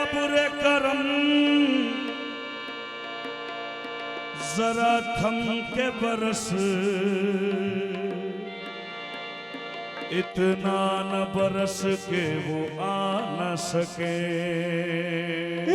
बुरे करम जरा थम के बरस, इतना न बरस के वो आ न सके।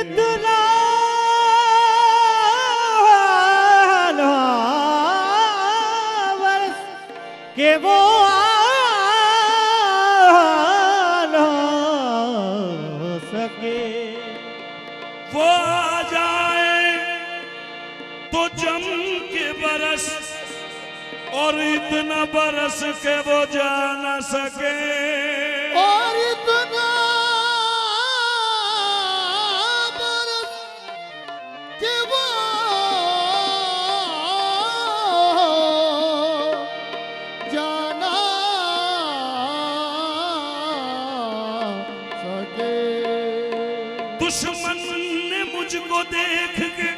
इतना न बरस के वो आ न सके। वो आ जाए तो जम के बरस, और इतना बरस के वो जा न सके। और इतना बरस के वो जाना सके। दुश्मन ने मुझको देख के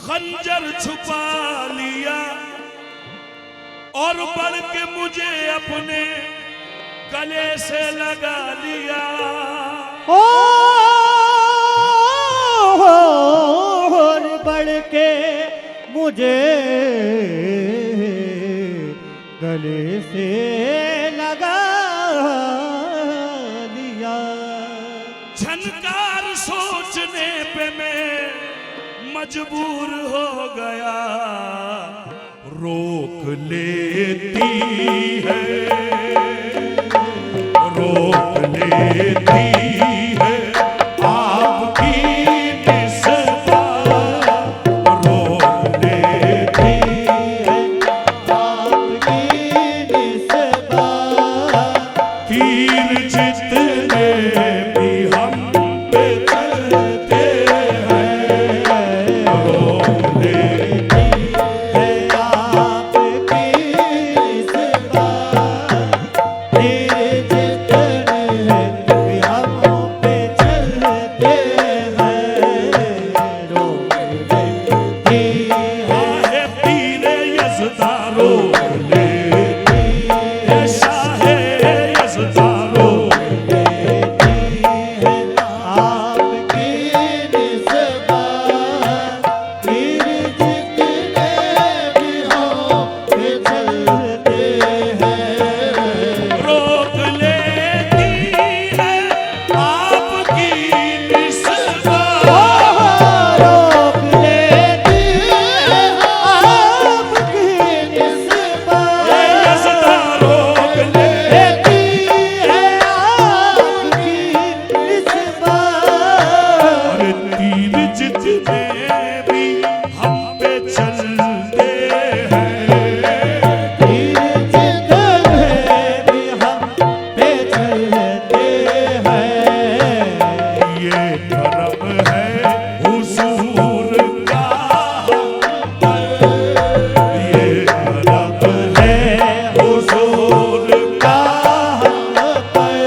खंजर छुपा लिया, और बढ़ के मुझे अपने गले से लगा लिया। और बढ़ के मुझे गले से लगा लिया। झनकार सोचने पे मैं मजबूर हो गया। रोक लेती है, रोक लेती है आपकी निस्बत, रोक लेती है आपकी निस्बत। तीर जितने भी हम पे चलते हैं, रोक लेती है आपकी निस्बत। तेरे जितने भी हम पे चलते हैं, रोक लेती है। है पीरे यज़दा रोक लेती है, शाहे यज़दा रोक लेती है आपकी निस्बत। तेरे जितने भी हम पे चलते हैं, रोक लेती है आपकी निस्बत। रोक लेती है आपकी निस्बत। यज़दा रोक लेती है आपकी निस्बत। और तीर जितने भी हम पे चलते हैं, तेरे जितने भी हम पे चलते हैं, ये करम है हुजूर का हम पर, ये करम है हुजूर का हम पर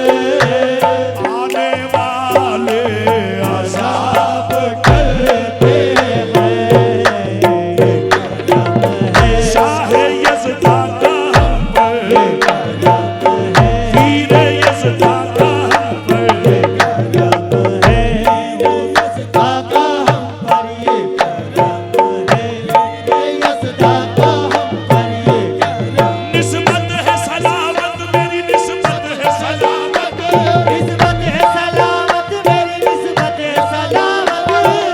आने वाले अज़ाब करते हैं। शाह यज़दा का हम पर, पीर यज़दा का हम पर, निस्बत है सलामत मेरी, निस्बत है सलामत,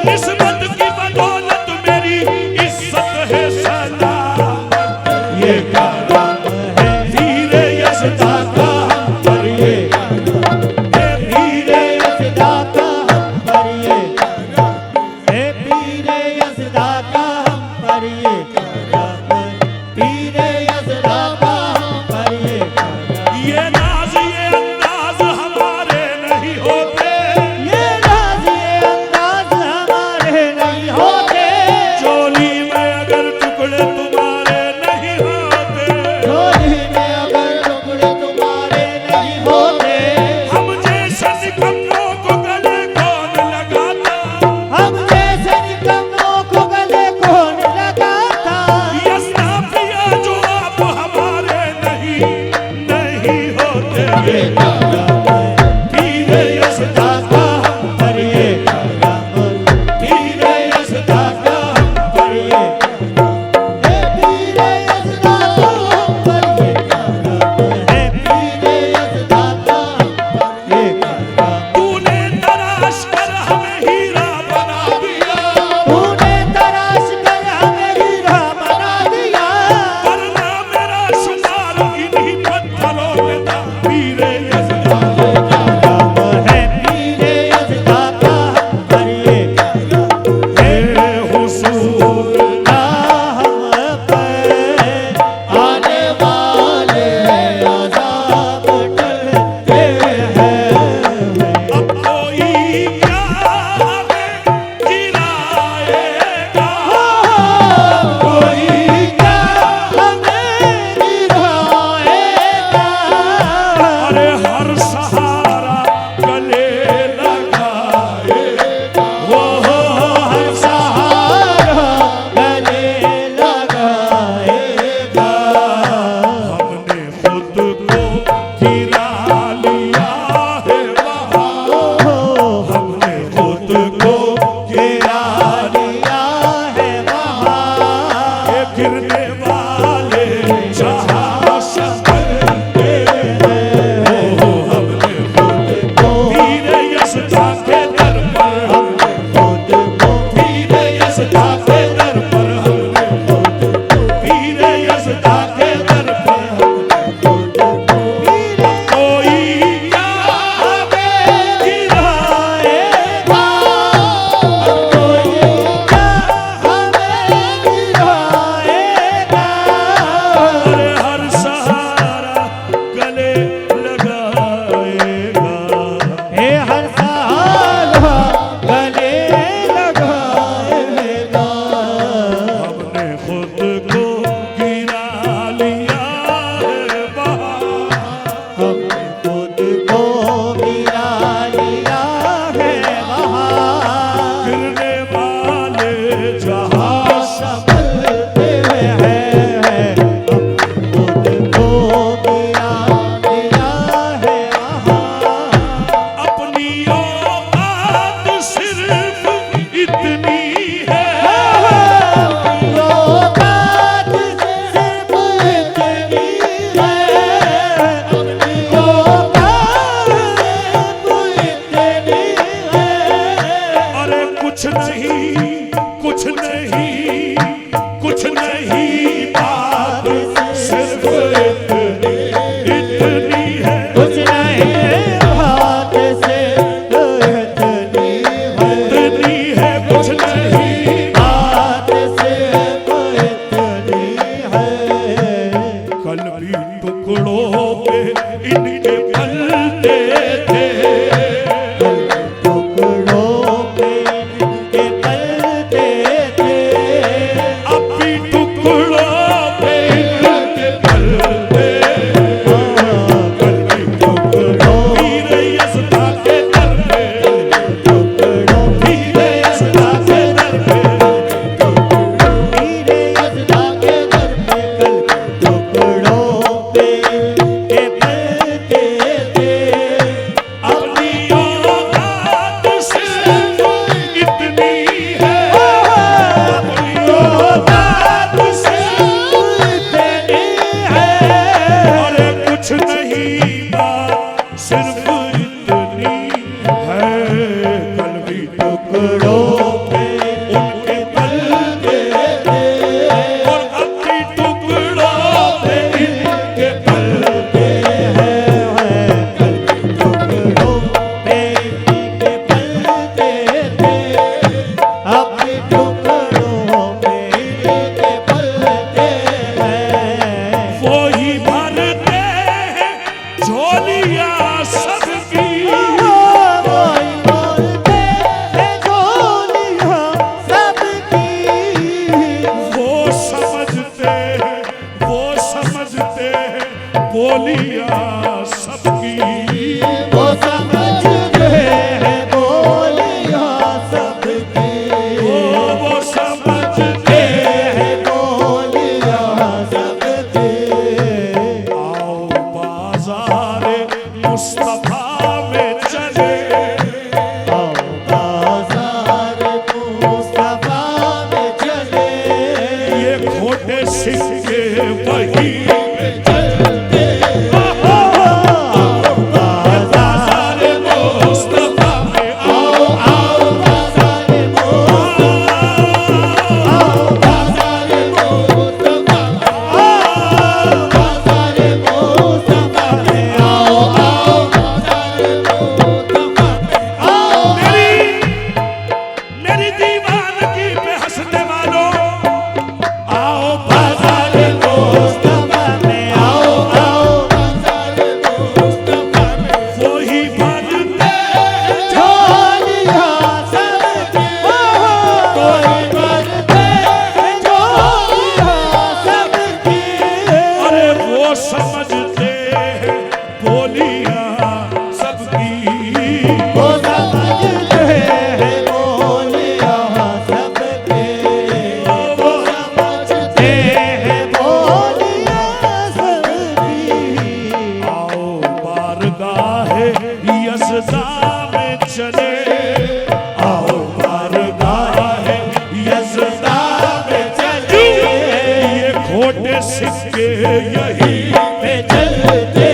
निस्बत की बदौलत मेरी इज्जत है सलामत। ये करम है पीर यज़दा का हम पर, ये पीर ये नाज ये अंदाज हमारे नहीं होते, चोली में अगर टुकड़े तुम्हारे नहीं होते, हम जैसे निकम्मों को गले कौन लगाता, यज़दा पिया जो आप हमारे नहीं होते। ये करम है पीर यज़दा नाम है पीर यज़दा का करिए ए हुजूर हम पर आने वाले अज़ाब टलते हैं। अब कोई क्या हमें गिराएगा कोई क्या हमें गिराएगा अरे हर सहारा गले लगाएगा वो हर सहारा गले लगाएगा। हमने खुद को गिरा लिया है वहाँ हमने खुद को गिरा लिया है वहाँ ये गिरने वाले जहाँ संभलते हैं वो हमने खुद को पीर यज़दा के दर पर खुद को पीर यज़दा के दर पर हमने पीर यज़दा के दर पर खुद को कोई क्या हमें गिराएगा कोई क्या हमें गिराएगा अरे हर सहारा गले लगाएगा हे हर सहारा गले लगाएगा। हमने खुद को गिरा लिया है वहाँ हमने खुद को गिरा लिया है वहाँ गिरने वाले जहाँ संभलते हैं। हमने खुद को गिरा लिया है वहाँ अपनी औकात सिर्फ इतनी है औकात सिर्फ इतनी है। अपनी औकात सिर्फ इतनी है। अरे कुछ नहीं कुछ नहीं कुछ नहीं बात सिर्फ इतनी है कुछ नहीं बात से इतनी है। इतनी है कुछ नहीं बात से इतनी है। कल भी टुकड़ों पे इनके पलते थे टुकड़ों पे इनके पलते थे। अब भी टुकड़ों पे इनके पलते कल भी टुकड़ों पीर यज़दा के दर पे टुकड़ों पीर यज़दा के दर पे पीर यज़दा के दर पे कल टुकड़ों पे इनके पलते थे। अपनी औकात सिर्फ इतनी है अपनी औकात सिर्फ इतनी है। अरे कुछ नहीं बात सिर्फ इतनी है कल भी टुकड़ों पे उनके पलते और अब भी टुकड़ों पे इनके पलते टुकड़ों पे इनके पलते थे। अपने टुकड़ों पे इनके पलते हैं। वो ही भरते हैं झोलियाँ सबकी वही बोलते हैं झोलियाँ सबकी। वो समझते हैं बोलियाँ सबकी वो समझते हैं बोलियाँ सबकी। वो समझते हैं बोलियाँ सबकी। आओ बाजार मुस्तफा में चले आओ बाज़ार मुस्तफा में चले। ये खोटे सिक्के वही बाजार मुस्तफा में आओ आओ बोलियां सबकी, वो समझते हैं बोलियां सबके, वो समझते हैं बोलियां सबकी। आओ बारगाहे यज़दा में चले, आओ बारगाहे यज़दा में चले, ये खोटे सिक्के यही पे चलते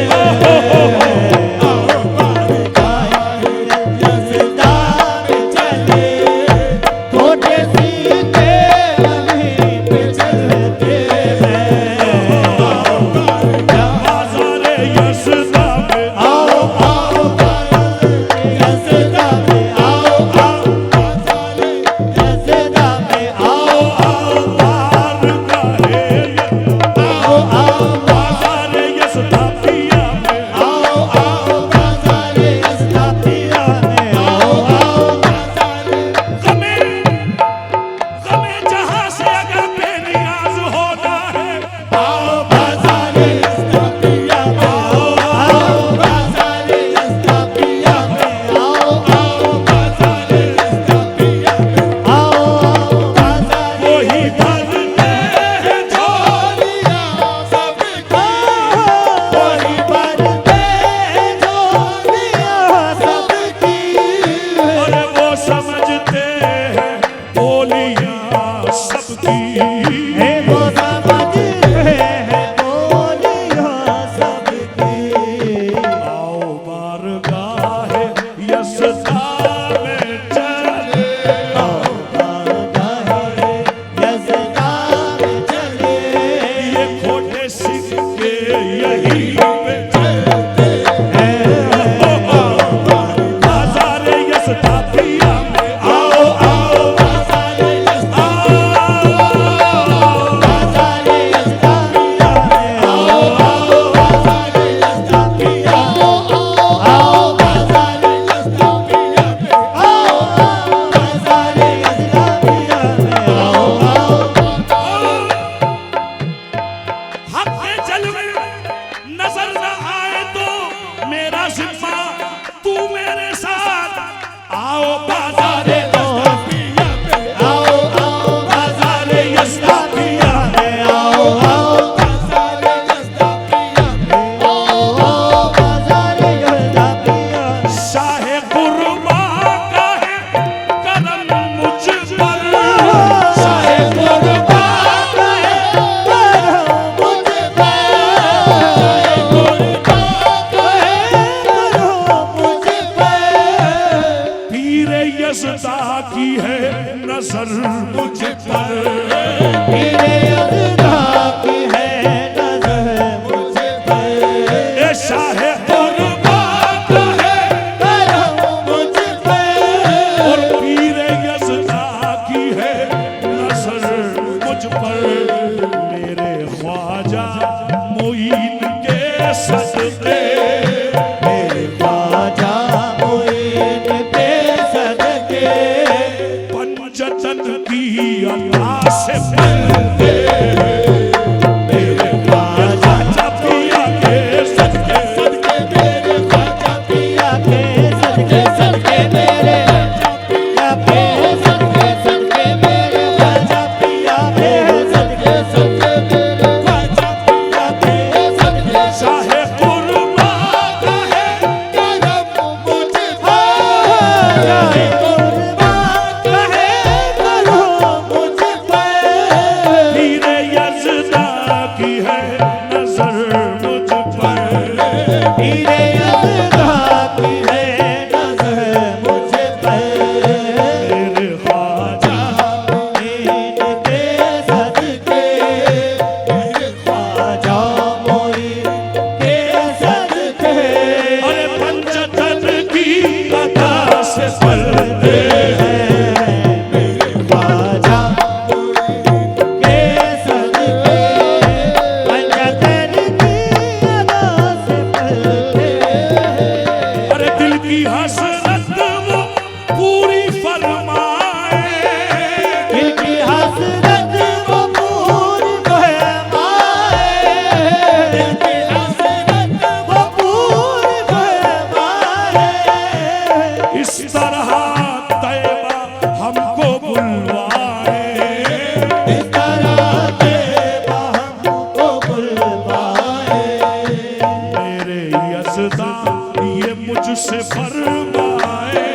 ये मुझसे फरमाए,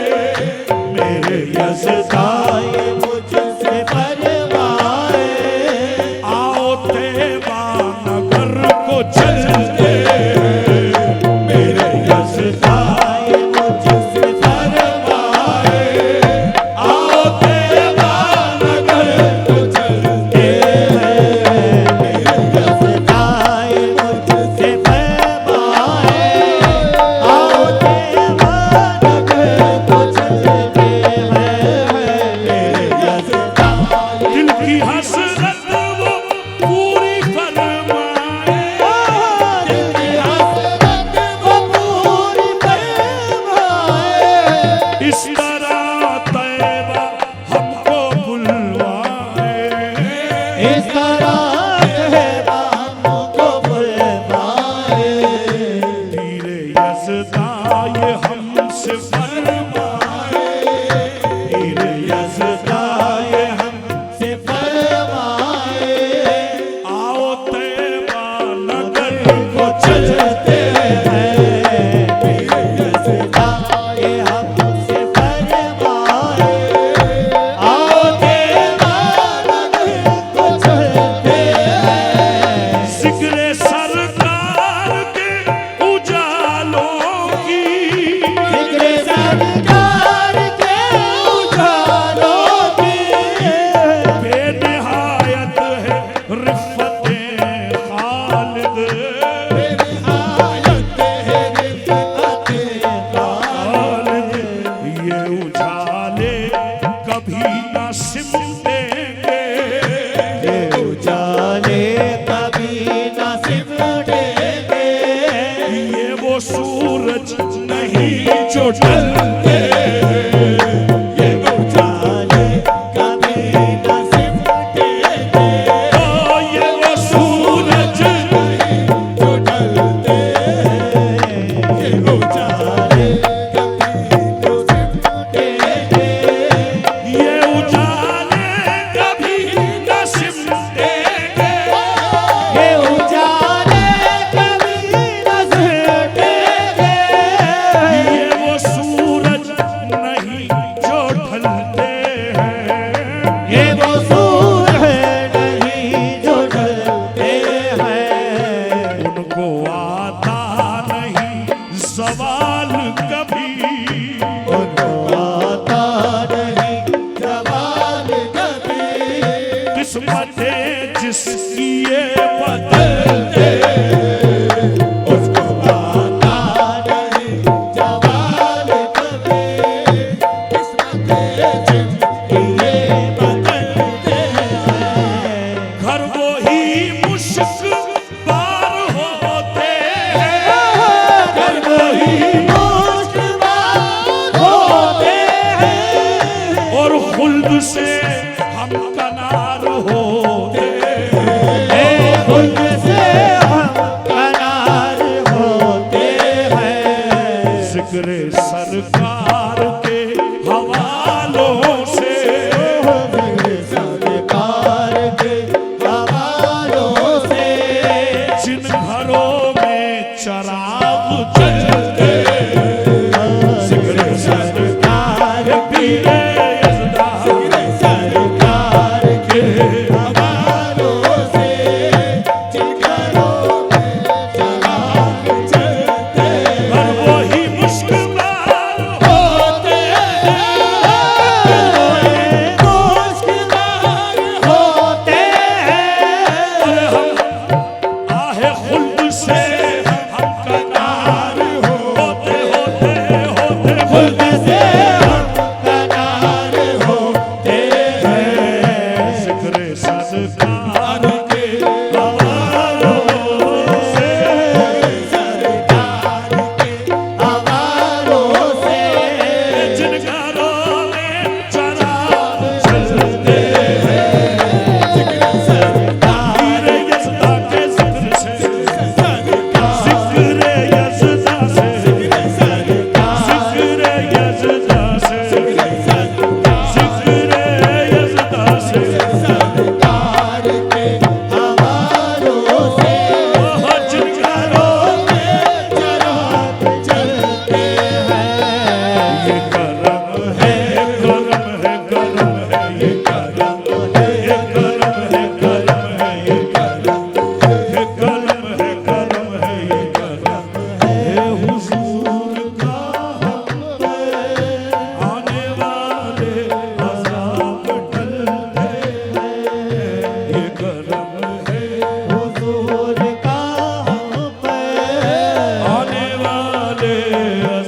मेरे यज़दा ये मुझसे फरमाए, आओ तैबा नगर को चलते, मेरे यज़दा ये मुझसे फरमाए, आओ तैबा नगर को चलते, मेरे यज़दा ये मुझसे फरमाए, आओ तेरा नगर को चलते हैं, मेरे यज़दा दिल की हसरत वो पूरी फरमाए, दिल की हसरत वो पूरी फरमाए, इस तरह तैबा हमको बुलवाए, इस तरह तेरा हमको बुलवाए, तेरे यज़दा ये हमसे फरमाए, तेरे यज़दा ये से फरमाए, आओ तैबा नगर को चलते, मेरे यज़दा ये हमसे फरमाए, आओ तेरा नगर को चलते हैं, जिक्र सरकार के उजालों की, जिक्र सरकार के उजालों की, बेनिहायत है रिफ़्फ़त-ए खालिद, निहायत है रिफ़्क़त-ए खालिद, ये उजाले कभी न सिमटेंगे, ये उजाले कभी न सिमटेंगे, ये वो सूरज नहीं जो ढलते, ये उजाले कभी न सिमटेंगे, ओ ये वो सूरज जो ढलते, ये उजाले कभी न सिमटेंगे, ये उजाले कभी न सिमटेंगे, ये उजाले कभी न सिमटेंगे, ये वो सूरज नहीं जो ढलते हैं, ये वो सूरज नहीं जो ढलते हैं, उनको आता नहीं सवाल कभी, उनको आता नहीं जवाल कभी, किस्मतें जिसकी ये बदलते, उसको आता नहीं जवाल कभी, किस्मतें जिनकी ये बदलते हैं, घर वो ही मुश्क बार होते हैं, घर वही मुश्किल होते हैं, और खुल्द से हम कनार होते हैं, खुद से हम करार होते हैं, जिक्र सरकार के हवालों से, सरकार के हवालों से, जिन घरों में चराग जलते, जिक्र सरकार पीरे यज़दा सरकार के हवालों से, जिन घरों में चराग जलते घर वो ही मुश्क बार है